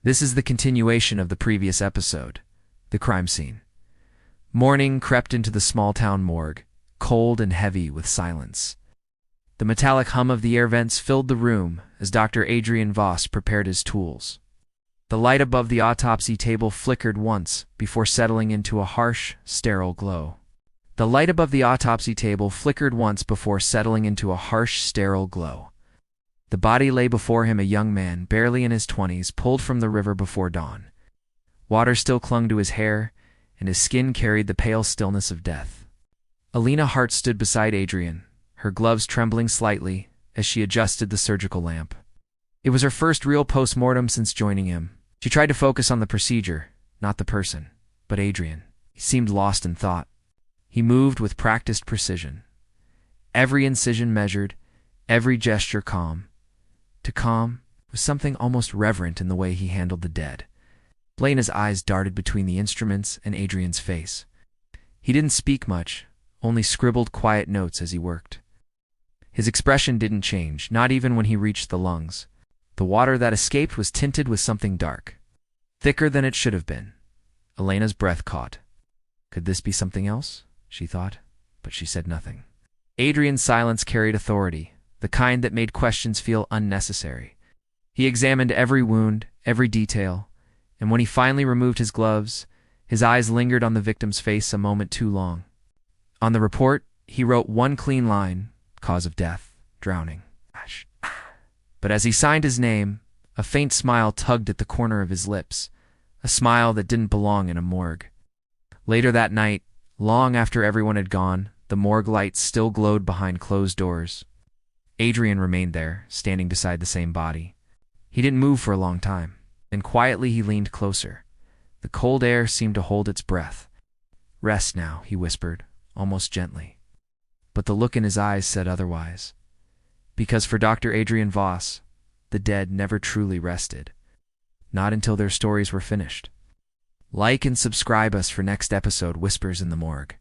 This is the continuation of the previous episode, the crime scene. Morning crept into the small-town morgue, cold and heavy with silence. The metallic hum of the air vents filled the room as Dr. Adrian Voss prepared his tools. The light above the autopsy table flickered once before settling into a harsh, sterile glow. The light above the autopsy table flickered once before settling into a harsh, sterile glow. The body lay before him, a young man, barely in his 20s, pulled from the river before dawn. Water still clung to his hair, and his skin carried the pale stillness of death. Elena Hart stood beside Adrian, her gloves trembling slightly as she adjusted the surgical lamp. It was her first real postmortem since joining him. She tried to focus on the procedure, not the person, but Adrian. He seemed lost in thought. He moved with practiced precision. Every incision measured, every gesture calm. To calm was something almost reverent in the way he handled the dead. Elena's eyes darted between the instruments and Adrian's face. He didn't speak much, only scribbled quiet notes as he worked. His expression didn't change, not even when he reached the lungs. The water that escaped was tinted with something dark, thicker than it should have been. Elena's breath caught. Could this be something else? She thought, but she said nothing. Adrian's silence carried authority, the kind that made questions feel unnecessary. He examined every wound, every detail, and when he finally removed his gloves, his eyes lingered on the victim's face a moment too long. On the report, he wrote one clean line: cause of death, drowning. But as he signed his name, a faint smile tugged at the corner of his lips, a smile that didn't belong in a morgue. Later that night, long after everyone had gone, the morgue lights still glowed behind closed doors. Adrian remained there, standing beside the same body. He didn't move for a long time. Then quietly he leaned closer. The cold air seemed to hold its breath. Rest now, he whispered, almost gently. But the look in his eyes said otherwise. Because for Dr. Adrian Voss, the dead never truly rested. Not until their stories were finished. Like and subscribe us for next episode, Whispers in the Morgue.